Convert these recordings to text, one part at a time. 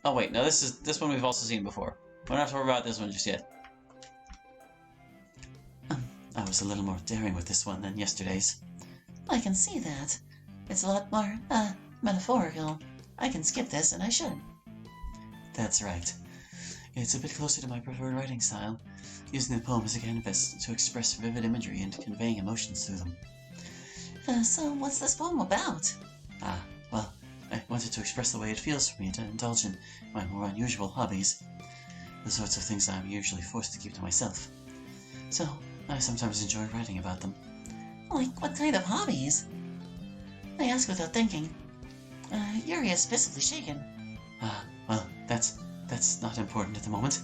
Oh wait, no, this one we've also seen before. We don't have to worry about this one just yet. I was a little more daring with this one than yesterday's. I can see that. It's a lot more, metaphorical. I can skip this, and I should. That's right. It's a bit closer to my preferred writing style, using the poem as a canvas to express vivid imagery and conveying emotions through them. So what's this poem about? Well, I wanted to express the way it feels for me to indulge in my more unusual hobbies. The sorts of things I'm usually forced to keep to myself. So, I sometimes enjoy writing about them. Like, what kind of hobbies? I asked without thinking. Yuri is visibly shaken. Well, that's not important at the moment.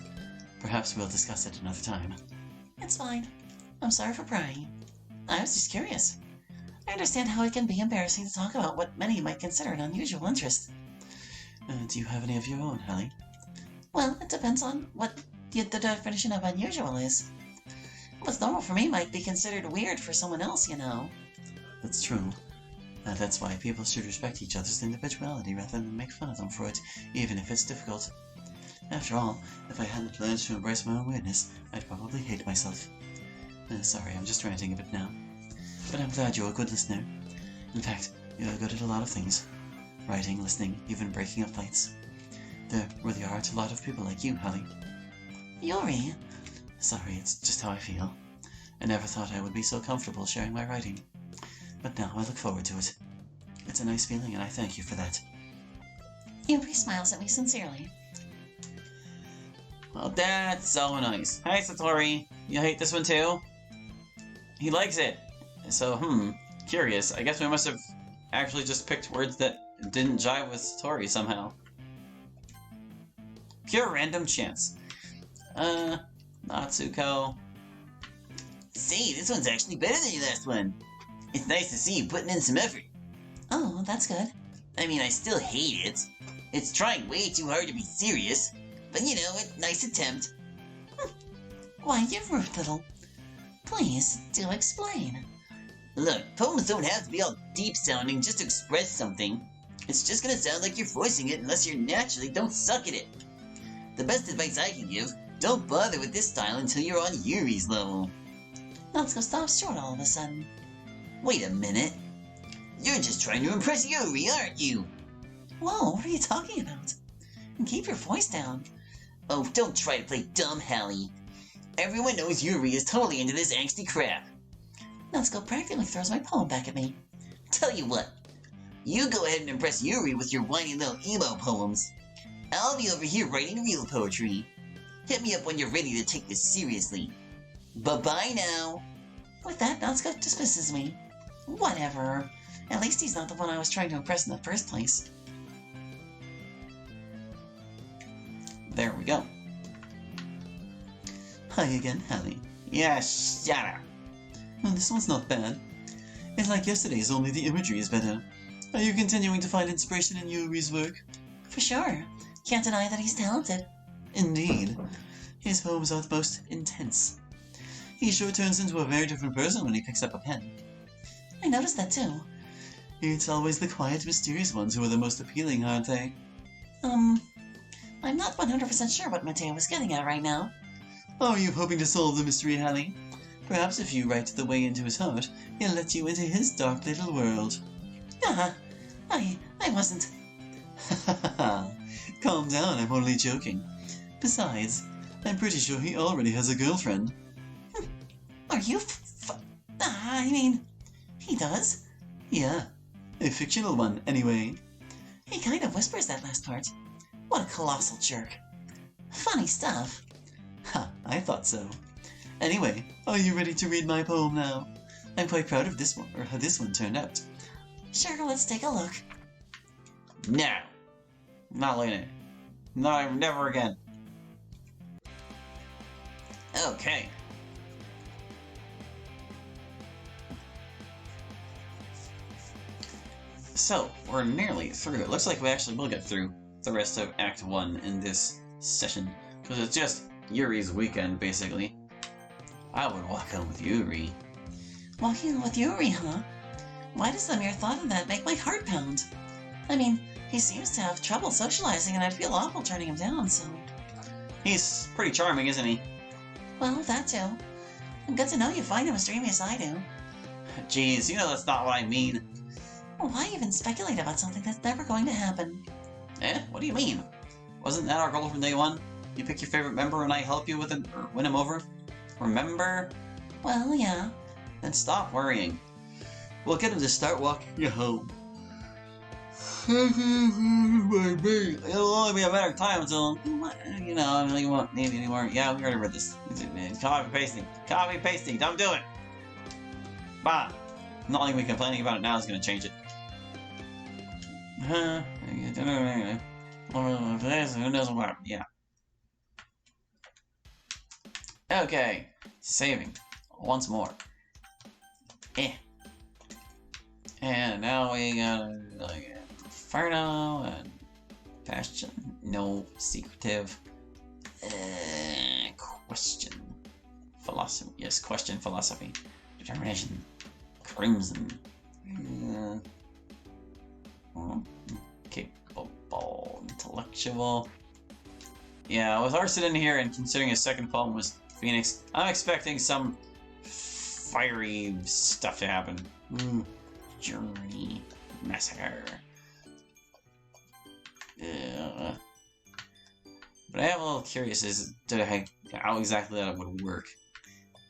Perhaps we'll discuss it another time. It's fine. I'm sorry for prying. I was just curious. I understand how it can be embarrassing to talk about what many might consider an unusual interest. Do you have any of your own, Hallie? Well, it depends on what the definition of unusual is. What's normal for me might be considered weird for someone else, you know. That's true. That's why people should respect each other's individuality rather than make fun of them for it, even if it's difficult. After all, if I hadn't learned to embrace my own weirdness, I'd probably hate myself. Sorry, I'm just ranting a bit now. But I'm glad you're a good listener. In fact, you're good at a lot of things. Writing, listening, even breaking up fights. There really are a lot of people like you, Hallie. Yuri. Sorry, it's just how I feel. I never thought I would be so comfortable sharing my writing. But now I look forward to it. It's a nice feeling, and I thank you for that. Yuri smiles at me sincerely. Well, that's so nice. Hi, Satori. You hate this one too? He likes it. So, curious. I guess we must have actually just picked words that didn't jive with Satori somehow. Pure random chance. Natsuko. Say, this one's actually better than your last one. It's nice to see you putting in some effort. Oh, that's good. I mean, I still hate it. It's trying way too hard to be serious. But you know, a nice attempt. Why, you rude little... Please, do explain. Look, poems don't have to be all deep-sounding just to express something. It's just gonna sound like you're forcing it unless you naturally don't suck at it. The best advice I can give, don't bother with this style until you're on Yuri's level. Let's go stop short all of a sudden. Wait a minute. You're just trying to impress Yuri, aren't you? Whoa, what are you talking about? And keep your voice down. Oh, don't try to play dumb, Hallie. Everyone knows Yuri is totally into this angsty crap. Natsuko practically throws my poem back at me. Tell you what, you go ahead and impress Yuri with your whiny little emo poems. I'll be over here writing real poetry. Hit me up when you're ready to take this seriously. Bye-bye now. With that, Natsuko dismisses me. Whatever. At least he's not the one I was trying to impress in the first place. There we go. Hi again, Hallie. Yeah, shut up. Well, this one's not bad. It's like yesterday's, only the imagery is better. Are you continuing to find inspiration in Yuri's work? For sure. Can't deny that he's talented. Indeed. His poems are the most intense. He sure turns into a very different person when he picks up a pen. I noticed that too. It's always the quiet, mysterious ones who are the most appealing, aren't they? I'm not 100% sure what Mateo was getting at right now. Are you hoping to solve the mystery, Hallie? Perhaps if you write the way into his heart, he'll let you into his dark little world. I wasn't... Calm down, I'm only joking. Besides, I'm pretty sure he already has a girlfriend. Are you I mean, he does. Yeah, a fictional one, anyway. He kind of whispers that last part. What a colossal jerk. Funny stuff. Ha, I thought so. Anyway, are you ready to read my poem now? I'm quite proud of this one, or how this one turned out. Sure, let's take a look. No. Not later. No, never again. Okay. So, we're nearly through. It looks like we actually will get through the rest of Act 1 in this session. Because it's just Yuri's weekend, basically. I would walk home with Yuri. Walking with Yuri, huh? Why does the mere thought of that make my heart pound? I mean, he seems to have trouble socializing, and I'd feel awful turning him down, so... He's pretty charming, isn't he? Well, that too. And good to know you find him as dreamy as I do. Jeez, you know that's not what I mean. Well, why even speculate about something that's never going to happen? Eh? What do you mean? Wasn't that our goal from day one? You pick your favorite member and I help you with him, or win him over? Remember? Well, yeah. Then stop worrying. We'll get him to start walking you home. It'll only be a matter of time until, you know, you won't need any more. Yeah, we already read this. Copy pasting. Copy pasting. Don't do it. Bah. Not like we complaining about it now is going to change it. Who knows what? Yeah. Okay. Saving. Once more. And now we got like Inferno and Bastion. No secretive. Question. Philosophy. Yes, question philosophy. Determination. Crimson. Capable. Intellectual. Yeah, with Arson in here and considering his second poem was Phoenix, I'm expecting some fiery stuff to happen. Journey. Massacre. But I am a little curious as to how exactly that would work.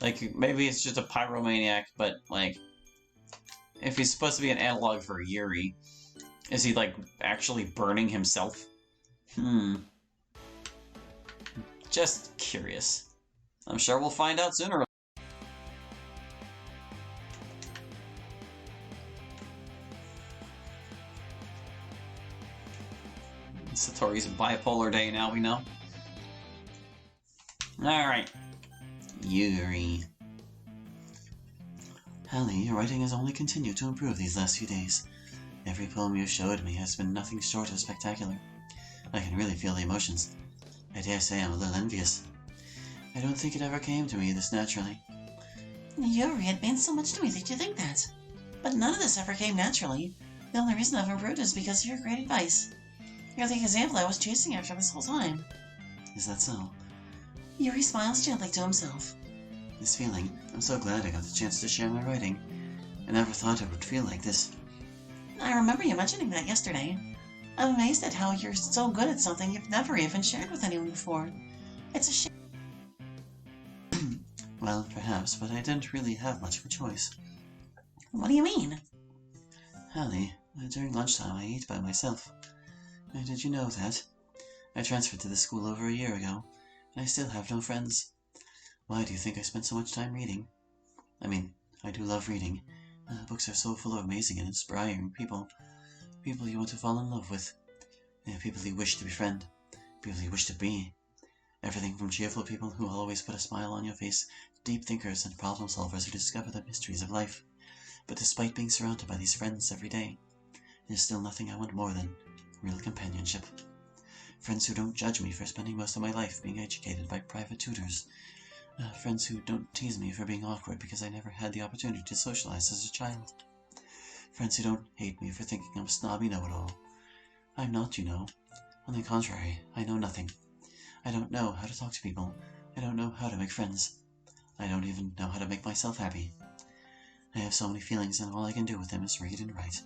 Like, maybe it's just a pyromaniac, but, like, if he's supposed to be an analog for Yuri, is he, like, actually burning himself? Just curious. I'm sure we'll find out sooner or Satori's bipolar day now, we know. Alright. Yuri. Hallie, your writing has only continued to improve these last few days. Every poem you showed me has been nothing short of spectacular. I can really feel the emotions. I dare say I'm a little envious. I don't think it ever came to me this naturally. Yuri, it means so much to me that you think that. But none of this ever came naturally. The only reason I've improved is because of your great advice. You're the example I was chasing after this whole time. Is that so? Yuri smiles gently to himself. This feeling, I'm so glad I got the chance to share my writing. I never thought it would feel like this. I remember you mentioning that yesterday. I'm amazed at how you're so good at something you've never even shared with anyone before. It's a shame. Well, perhaps, but I didn't really have much of a choice. What do you mean? Hallie, during lunchtime I eat by myself. Did you know that? I transferred to the school over a year ago, and I still have no friends. Why do you think I spent so much time reading? I mean, I do love reading. Books are so full of amazing and inspiring people. People you want to fall in love with. People you wish to befriend. People you wish to be. Everything from cheerful people who always put a smile on your face, deep thinkers and problem solvers who discover the mysteries of life. But despite being surrounded by these friends every day, there's still nothing I want more than real companionship. Friends who don't judge me for spending most of my life being educated by private tutors. Friends who don't tease me for being awkward because I never had the opportunity to socialize as a child. Friends who don't hate me for thinking I'm a snobby know-it-all. I'm not, you know. On the contrary, I know nothing. I don't know how to talk to people. I don't know how to make friends. I don't even know how to make myself happy. I have so many feelings and all I can do with them is read and write.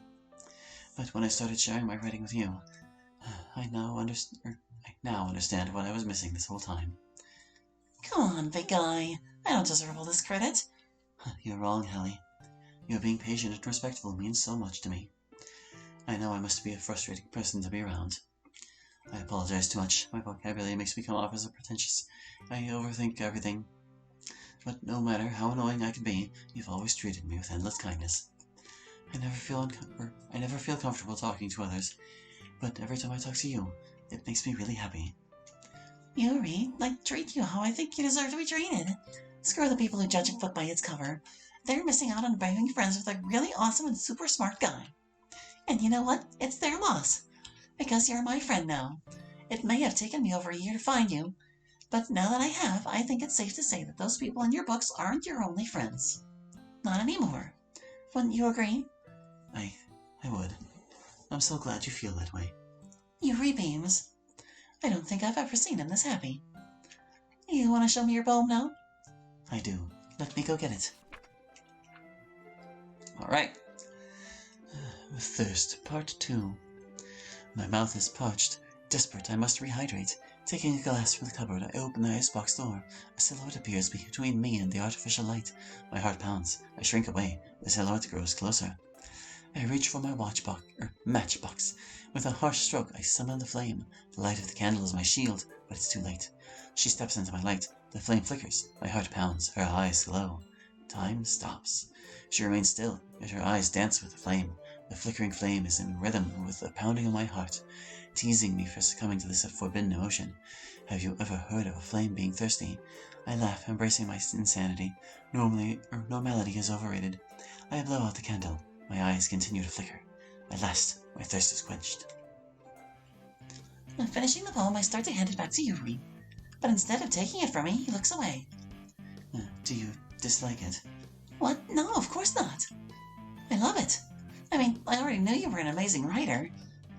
But when I started sharing my writing with you, I now understand what I was missing this whole time. Come on, big guy. I don't deserve all this credit. You're wrong, Hallie. Your being patient and respectful means so much to me. I know I must be a frustrating person to be around. I apologize too much. My vocabulary makes me come off as a pretentious. I overthink everything. But no matter how annoying I can be, you've always treated me with endless kindness. I never feel comfortable talking to others, but every time I talk to you, it makes me really happy. Yuri, I treat you how I think you deserve to be treated. Screw the people who judge a book by its cover. They're missing out on being friends with a really awesome and super smart guy. And you know what? It's their loss. Because you're my friend now. It may have taken me over a year to find you, but now that I have, I think it's safe to say that those people in your books aren't your only friends. Not anymore. Wouldn't you agree? I would. I'm so glad you feel that way. Yuri beams. I don't think I've ever seen him this happy. You want to show me your poem now? I do. Let me go get it. Alright. Thirst, Part 2. My mouth is parched. Desperate, I must rehydrate. Taking a glass from the cupboard, I open the icebox door. A silhouette appears between me and the artificial light. My heart pounds. I shrink away. The silhouette grows closer. I reach for my matchbox. With a harsh stroke, I summon the flame. The light of the candle is my shield, but it's too late. She steps into my light. The flame flickers. My heart pounds. Her eyes glow. Time stops. She remains still, yet her eyes dance with the flame. The flickering flame is in rhythm with the pounding of my heart, teasing me for succumbing to this forbidden emotion. Have you ever heard of a flame being thirsty? I laugh, embracing my insanity. Normality is overrated. I blow out the candle. My eyes continue to flicker. At last, my thirst is quenched. Finishing the poem, I start to hand it back to Yuri. But instead of taking it from me, he looks away. Do you dislike it? What? No, of course not. I love it. I mean, I already knew you were an amazing writer,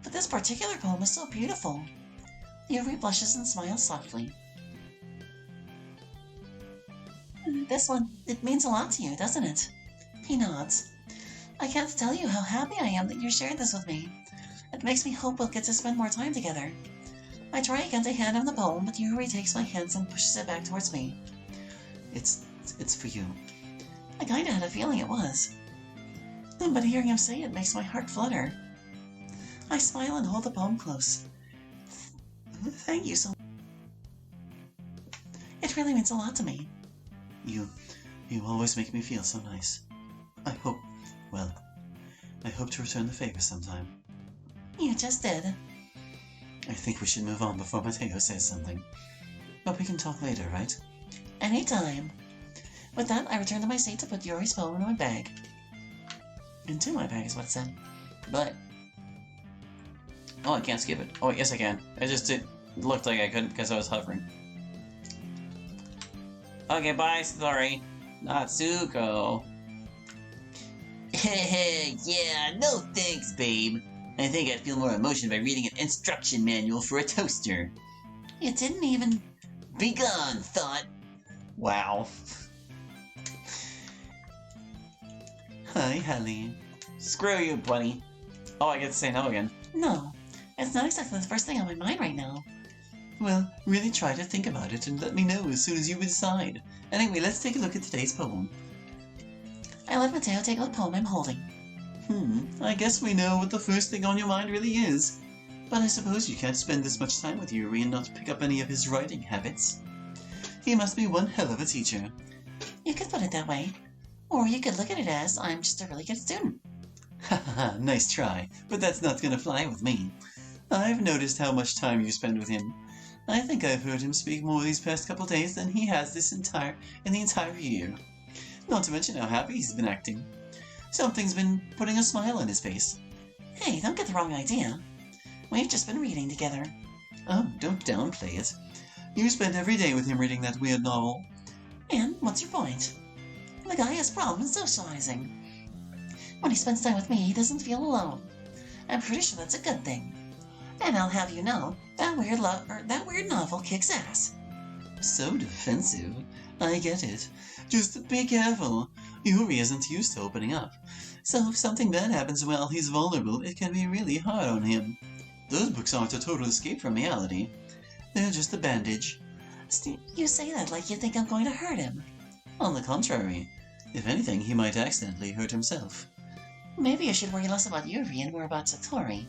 but this particular poem is so beautiful. Yuri blushes and smiles softly. This one, it means a lot to you, doesn't it? He nods. I can't tell you how happy I am that you shared this with me. It makes me hope we'll get to spend more time together. I try again to hand him the poem, but Yuri takes my hands and pushes it back towards me. It's for you. I kinda had a feeling it was. But hearing him say it makes my heart flutter. I smile and hold the poem close. Thank you so much. It really means a lot to me. You always make me feel so nice. I hope to return the favor sometime. You just did. I think we should move on before Mateo says something. But we can talk later, right? Anytime. With that, I return to my seat to put Yuri's poem in my bag. Into my bag is what it said. But... Oh, I can't skip it. Oh, yes I can. It looked like I couldn't because I was hovering. Okay, bye, sorry. Natsuko. Yeah, no thanks, babe. I think I'd feel more emotion by reading an instruction manual for a toaster. You didn't even... Be gone, thought. Wow. Hi, Hallie. Screw you, buddy. Oh, I get to say no again. No. It's not exactly the first thing on my mind right now. Well, really try to think about it and let me know as soon as you decide. Anyway, let's take a look at today's poem. I let Mateo take the poem I'm holding. I guess we know what the first thing on your mind really is. But I suppose you can't spend this much time with Yuri and not pick up any of his writing habits. He must be one hell of a teacher. You could put it that way. Or you could look at it as, I'm just a really good student. Haha, nice try, but that's not gonna fly with me. I've noticed how much time you spend with him. I think I've heard him speak more these past couple days than he has in the entire year. Not to mention how happy he's been acting. Something's been putting a smile on his face. Hey, don't get the wrong idea. We've just been reading together. Oh, don't downplay it. You spend every day with him reading that weird novel. And what's your point? The guy has problems socializing. When he spends time with me, he doesn't feel alone. I'm pretty sure that's a good thing. And I'll have you know, that weird novel kicks ass. So defensive. I get it. Just be careful. Yuri isn't used to opening up. So if something bad happens while he's vulnerable, it can be really hard on him. Those books aren't a total escape from reality. They're just a bandage. You say that like you think I'm going to hurt him. On the contrary. If anything, he might accidentally hurt himself. Maybe I should worry less about Yuri and more about Satori.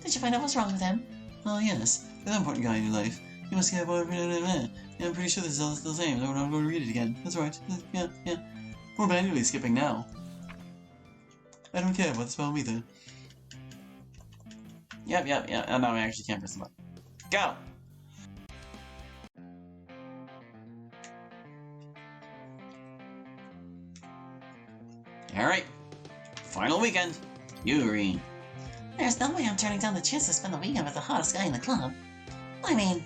Did you find out what's wrong with him? Oh yes, an important guy in your life. You must get about I'm pretty sure this is all the same, so we're not going to read it again. That's right. Yeah. We're manually skipping now. I don't care about this poem either. Yep. And now I actually can't press the button. Go! Alright. Final weekend. Yuri. There's no way I'm turning down the chance to spend the weekend with the hottest guy in the club. I mean,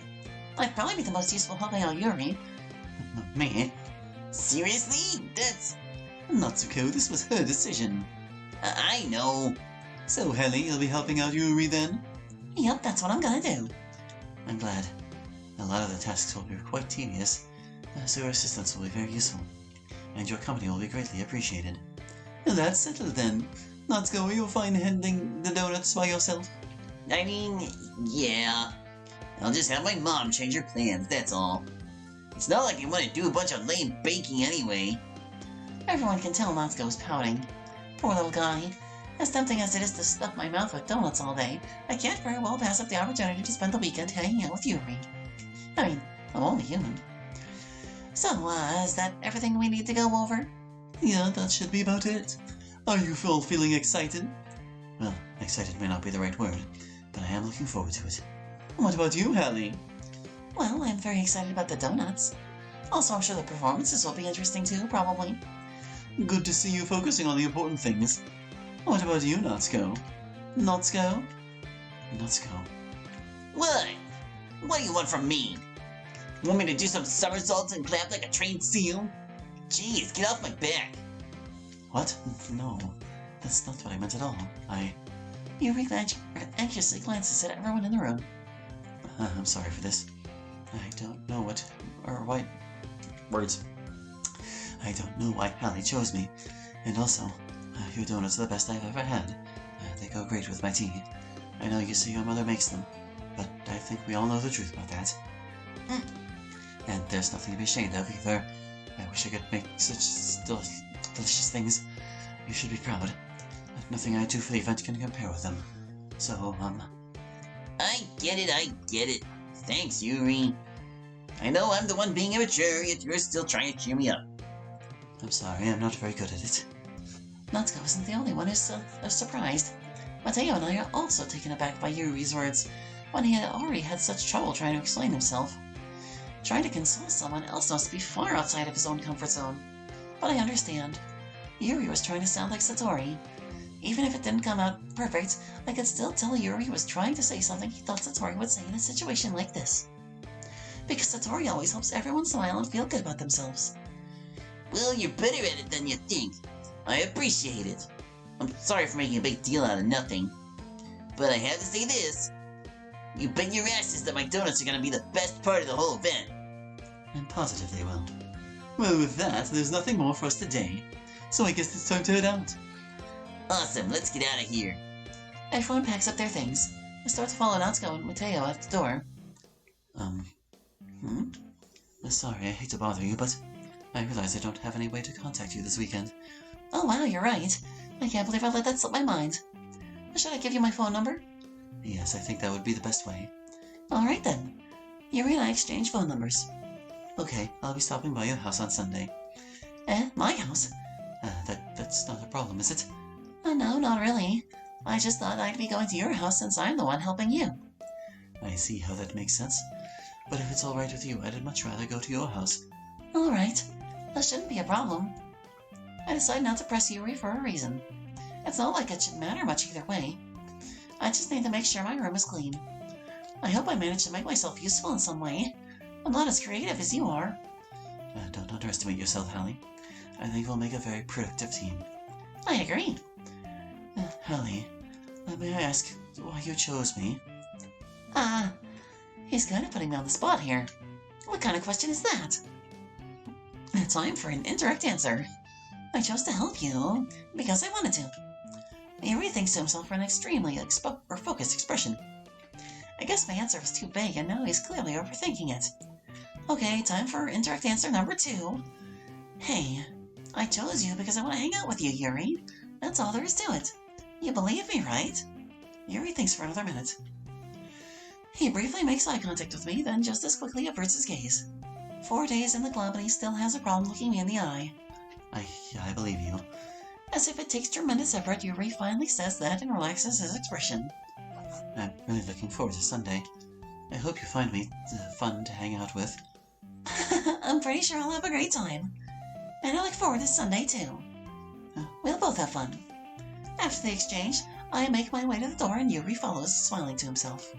I'd probably be the most useful helping out Yuri. Me? Seriously? That's... Natsuko, this was her decision. I know. So, Helly, you'll be helping out Yuri then? Yep, that's what I'm gonna do. I'm glad. A lot of the tasks will be quite tedious, so your assistance will be very useful, and your company will be greatly appreciated. That's settled then. Natsuko, you'll find handling the donuts by yourself. I mean, yeah. I'll just have my mom change her plans, that's all. It's not like I want to do a bunch of lame baking anyway. Everyone can tell Natsuko's pouting. Poor little guy. As tempting as it is to stuff my mouth with donuts all day, I can't very well pass up the opportunity to spend the weekend hanging out with Yuri. I mean, I'm only human. So, is that everything we need to go over? Yeah, that should be about it. Are you all feeling excited? Well, excited may not be the right word, but I am looking forward to it. What about you, Hallie? Well, I'm very excited about the donuts. Also, I'm sure the performances will be interesting too, probably. Good to see you focusing on the important things. What about you, Natsuko? Natsuko? Natsuko. What? What do you want from me? Want me to do some somersaults and clap like a trained seal? Jeez, get off my back. What? No, that's not what I meant at all. Yuri anxiously glances at everyone in the room. I'm sorry for this. I don't know what, or why... Words. I don't know why Hallie chose me. And also, your donuts are the best I've ever had. They go great with my tea. I know you say your mother makes them, but I think we all know the truth about that. And there's nothing to be ashamed of either. I wish I could make such delicious things. You should be proud. Nothing I do for the event can compare with them. So, I get it. Thanks, Yuri. I know I'm the one being immature, yet you're still trying to cheer me up. I'm sorry, I'm not very good at it. Natsuko isn't the only one who's surprised. Mateo and I are also taken aback by Yuri's words, when he had already had such trouble trying to explain himself. Trying to console someone else must be far outside of his own comfort zone. But I understand. Yuri was trying to sound like Satori. Even if it didn't come out perfect, I could still tell Yuri was trying to say something he thought Satori would say in a situation like this. Because Satori always helps everyone smile and feel good about themselves. Well, you're better at it than you think. I appreciate it. I'm sorry for making a big deal out of nothing. But I have to say this. You bet your asses that my donuts are gonna be the best part of the whole event. I'm positive they will. Well, with that, there's nothing more for us today. So I guess it's time to head out. Awesome, let's get out of here. Everyone packs up their things. I start to follow Natsuko and Mateo out the door. Sorry, I hate to bother you, but I realize I don't have any way to contact you this weekend. Oh wow, you're right. I can't believe I let that slip my mind. Should I give you my phone number? Yes, I think that would be the best way. Alright then. Yuri and I exchange phone numbers. Okay, I'll be stopping by your house on Sunday. My house? That's not a problem, is it? No, not really. I just thought I'd be going to your house since I'm the one helping you. I see how that makes sense. But if it's alright with you, I'd much rather go to your house. Alright. That shouldn't be a problem. I decided not to press Yuri for a reason. It's not like it should matter much either way. I just need to make sure my room is clean. I hope I managed to make myself useful in some way. I'm not as creative as you are. Don't underestimate yourself, Hallie. I think we'll make a very productive team. I agree. Hallie, may I ask why you chose me? He's kind of putting me on the spot here. What kind of question is that? Time for an indirect answer. I chose to help you because I wanted to. Yuri thinks to himself for an extremely focused expression. I guess my answer was too vague and now he's clearly overthinking it. Okay, time for indirect answer number 2. Hey, I chose you because I want to hang out with you, Yuri. That's all there is to it. You believe me, right? Yuri thinks for another minute. He briefly makes eye contact with me, then just as quickly averts his gaze. 4 days in the club and he still has a problem looking me in the eye. I believe you. As if it takes tremendous effort, Yuri finally says that and relaxes his expression. I'm really looking forward to Sunday. I hope you find me fun to hang out with. I'm pretty sure I'll have a great time. And I look forward to Sunday too. We'll both have fun. After the exchange, I make my way to the door and Yuri follows, smiling to himself.